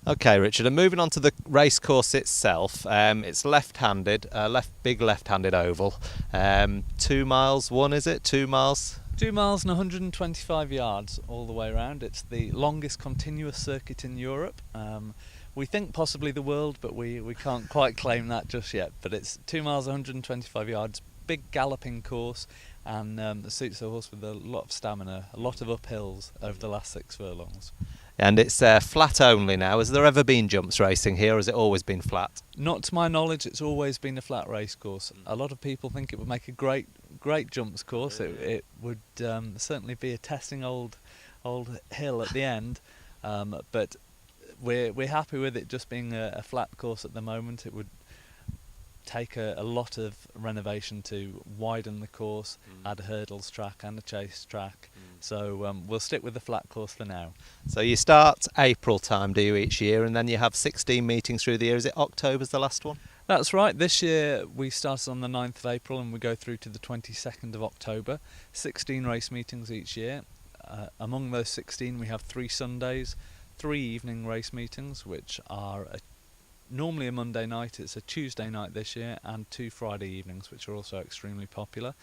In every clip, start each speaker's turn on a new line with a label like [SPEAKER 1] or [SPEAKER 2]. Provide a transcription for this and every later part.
[SPEAKER 1] Okay, Richard, and moving on to the racecourse itself, it's left-handed, big left-handed oval. 2 miles, is it? 2 miles?
[SPEAKER 2] 2 miles and 125 yards all the way around. It's the longest continuous circuit in Europe. We think possibly the world, but we can't quite claim that just yet. But it's 2 miles, 125 yards, big galloping course, and it suits a horse with a lot of stamina, a lot of uphills over the last 6 furlongs.
[SPEAKER 1] And it's flat only now. Has there ever been jumps racing here, or has it always been flat?
[SPEAKER 2] Not to my knowledge, it's always been a flat race course. A lot of people think it would make a great jumps course. It would certainly be a testing old hill at the end, but we're happy with it just being a flat course at the moment. It would take a lot of renovation to widen the course, add a hurdles track and a chase track. So we'll stick with the flat course for now.
[SPEAKER 1] So you start April time, do you, each year, and then you have 16 meetings through the year. Is it October's the last one?
[SPEAKER 2] That's right. This year we started on the 9th of April and we go through to the 22nd of October. 16 race meetings each year. Among those 16 we have 3 Sundays, 3 evening race meetings, which are normally a Monday night. It's a Tuesday night this year, and 2 Friday evenings, which are also extremely popular.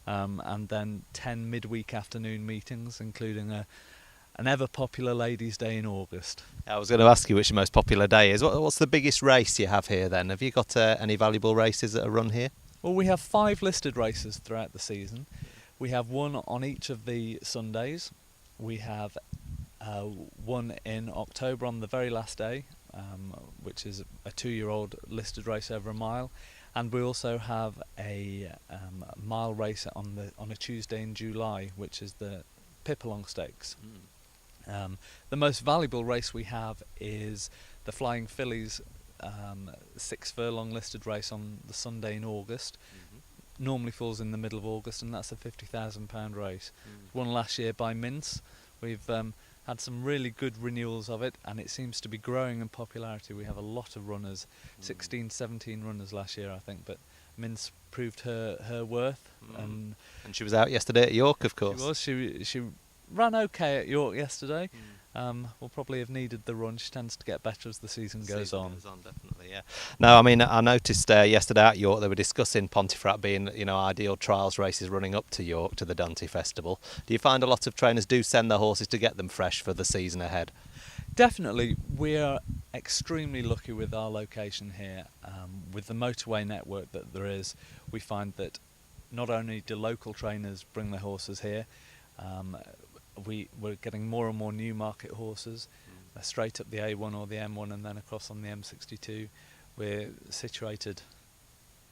[SPEAKER 2] And then 10 midweek afternoon meetings, including an ever-popular Ladies' Day in August.
[SPEAKER 1] I was going to ask you which the most popular day is. What's the biggest race you have here then? Have you got any valuable races that are run here?
[SPEAKER 2] Well, we have 5 listed races throughout the season. We have 1 on each of the Sundays. We have 1 in October on the very last day, which is a 2-year-old listed race over a mile. And we also have a mile race on a Tuesday in July, which is the Pipalong Stakes. The most valuable race we have is the Flying Fillies 6 furlong listed race on the Sunday in August. Normally falls in the middle of August, and that's a £50,000 race. Won last year by Mince. We've had some really good renewals of it, and it seems to be growing in popularity. We have a lot of runners, 16, 17 runners last year, I think, but Mince proved her worth. And
[SPEAKER 1] she was out yesterday at York, of course.
[SPEAKER 2] She ran okay at York yesterday. Will probably have needed the run. She tends to get better as the season goes on.
[SPEAKER 1] Definitely, yeah. No, I mean, I noticed yesterday at York they were discussing Pontefract being, ideal trials races running up to York to the Dante Festival. Do you find a lot of trainers do send their horses to get them fresh for the season ahead?
[SPEAKER 2] Definitely. We are extremely lucky with our location here. With the motorway network that there is, we find that not only do local trainers bring their horses here, we're getting more and more new market horses straight up the A1 or the M1 and then across on the M62. We're situated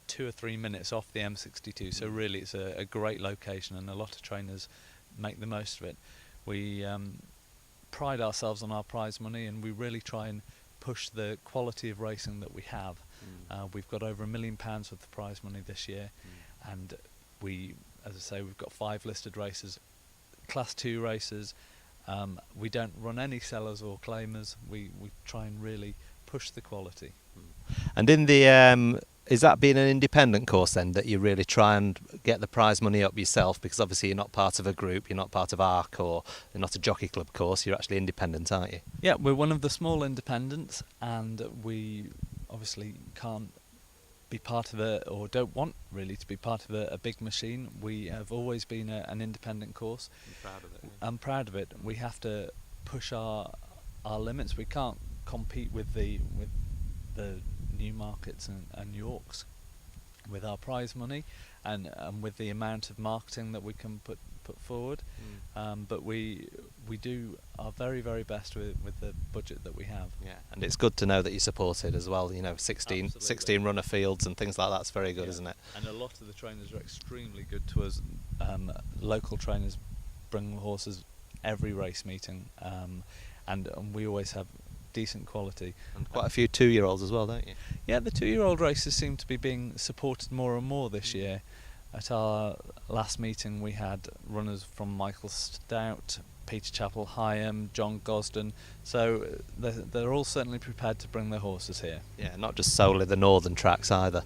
[SPEAKER 2] 2 or 3 minutes off the M62, so really it's a great location, and a lot of trainers make the most of it. We pride ourselves on our prize money, and we really try and push the quality of racing that we have. We've got over £1 million worth of prize money this year, and as I say, we've got 5 listed races, Class 2 races. We don't run any sellers or claimers. We try and really push the quality.
[SPEAKER 1] And in the is that being an independent course then, that you really try and get the prize money up yourself? Because obviously you're not part of a group, you're not part of ARC, or you're not a jockey club course, you're actually independent, aren't you?
[SPEAKER 2] Yeah, we're one of the small independents, and we obviously can't be part of or don't want really to be part of a big machine. We have always been an independent course.
[SPEAKER 1] I'm proud of it.
[SPEAKER 2] I'm proud of it. We have to push our limits. We can't compete with the new markets and Yorks with our prize money and with the amount of marketing that we can put forward. But we do our very, very best with the budget that we have.
[SPEAKER 1] Yeah, and it's good to know that you're supported as well. 16 runner fields and things like that's very good, isn't it?
[SPEAKER 2] And a lot of the trainers are extremely good to us. Local trainers bring horses every race meeting, and we always have decent quality.
[SPEAKER 1] And quite a few 2-year-olds as well, don't you?
[SPEAKER 2] Yeah, the 2-year-old races seem to be being supported more and more this year. At our last meeting we had runners from Michael Stout, Peter Chappell Hyam, John Gosden, so they're all certainly prepared to bring their horses here.
[SPEAKER 1] Yeah, not just solely the northern tracks either.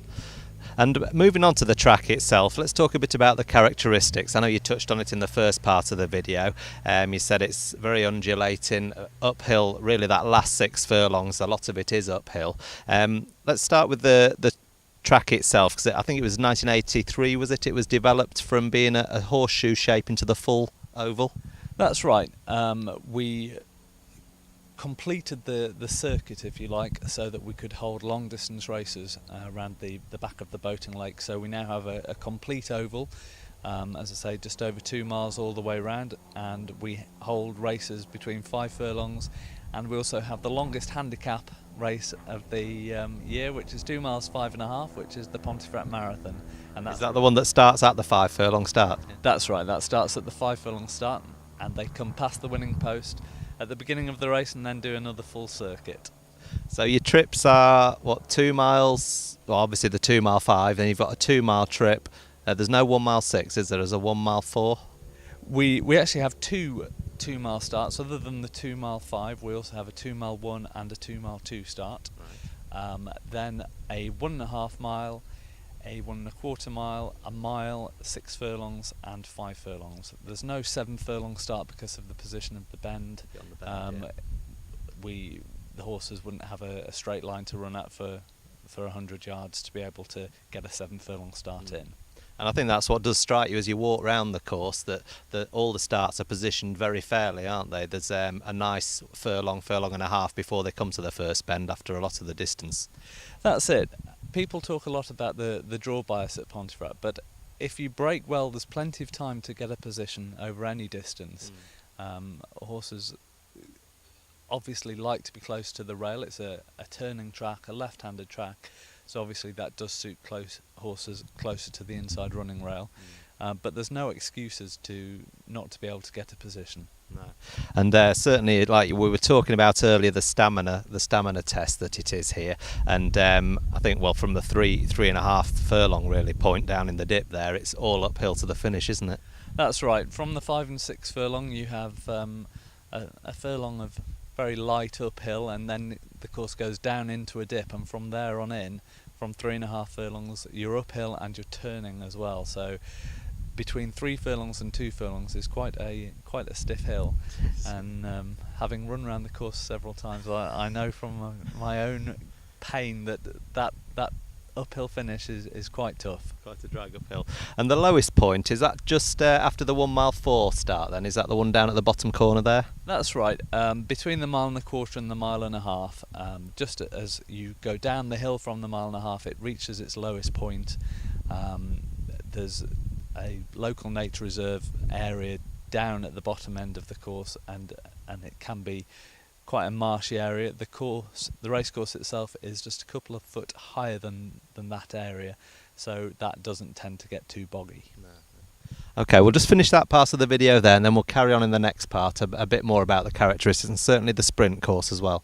[SPEAKER 1] And moving on to the track itself, let's talk a bit about the characteristics. I know you touched on it in the first part of the video. You said it's very undulating, uphill, really that last 6 furlongs, a lot of it is uphill. Let's start with the track itself, because I think it was 1983, was it? It was developed from being a horseshoe shape into the full oval.
[SPEAKER 2] That's right. We completed the circuit, if you like, so that we could hold long distance races around the back of the boating lake. So we now have a complete oval, as I say, just over 2 miles all the way around, and we hold races between 5 furlongs, and we also have the longest handicap race of the year, which is 2 miles 5.5, which is the Pontefract Marathon. And that's
[SPEAKER 1] Is that the one that starts at the 5 furlong start?
[SPEAKER 2] That's right, that starts at the 5 furlong start, and they come past the winning post at the beginning of the race and then do another full circuit.
[SPEAKER 1] So your trips are, what, 2 miles? Well, obviously the 2 mile 5, then you've got a 2 mile trip. There's no 1 mile 6, is there? There's a 1 mile 4?
[SPEAKER 2] We actually have two 2 mile starts. Other than the 2 mile 5, we also have a 2 mile 1 and a 2 mile 2 start. Right. Then a 1.5 mile, a 1.25 mile, a mile, 6 furlongs and 5 furlongs. There's no 7 furlong start because of the position of the bend. The horses wouldn't have a straight line to run at for 100 yards to be able to get a 7 furlong start in.
[SPEAKER 1] And I think that's what does strike you as you walk round the course, that all the starts are positioned very fairly, aren't they? There's a nice furlong and a half before they come to the first bend after a lot of the distance. That's
[SPEAKER 2] it. People talk a lot about the draw bias at Pontefract, but if you break well, there's plenty of time to get a position over any distance. Horses obviously like to be close to the rail. It's a turning track, a left-handed track, so obviously that does suit horses closer to the inside running rail. But there's no excuses not to be able to get a position.
[SPEAKER 1] No. And certainly, like we were talking about earlier, the stamina test that it is here, and I think, well, from the 3.5 furlong really point down in the dip there, it's all uphill to the finish, isn't it?
[SPEAKER 2] That's right. From the 5 and 6 furlong, you have a furlong of very light uphill, and then the course goes down into a dip, and from there on in, from 3.5 furlongs, you're uphill and you're turning as well. So between 3 furlongs and 2 furlongs is quite a stiff hill, and having run around the course several times, I know from my own pain that uphill finish is quite tough.
[SPEAKER 1] Quite a drag uphill. And the lowest point, is that just after the 1 mile 4 start then? Is that the one down at the bottom corner there?
[SPEAKER 2] That's right. Between the 1.25 miles and the 1.5 miles, just as you go down the hill from the 1.5 miles, it reaches its lowest point. There's a local nature reserve area down at the bottom end of the course, and it can be quite a marshy area. The race course itself is just a couple of foot higher than that area, so that doesn't tend to get too boggy.
[SPEAKER 1] No. Okay, we'll just finish that part of the video there, and then we'll carry on in the next part a bit more about the characteristics and certainly the sprint course as well.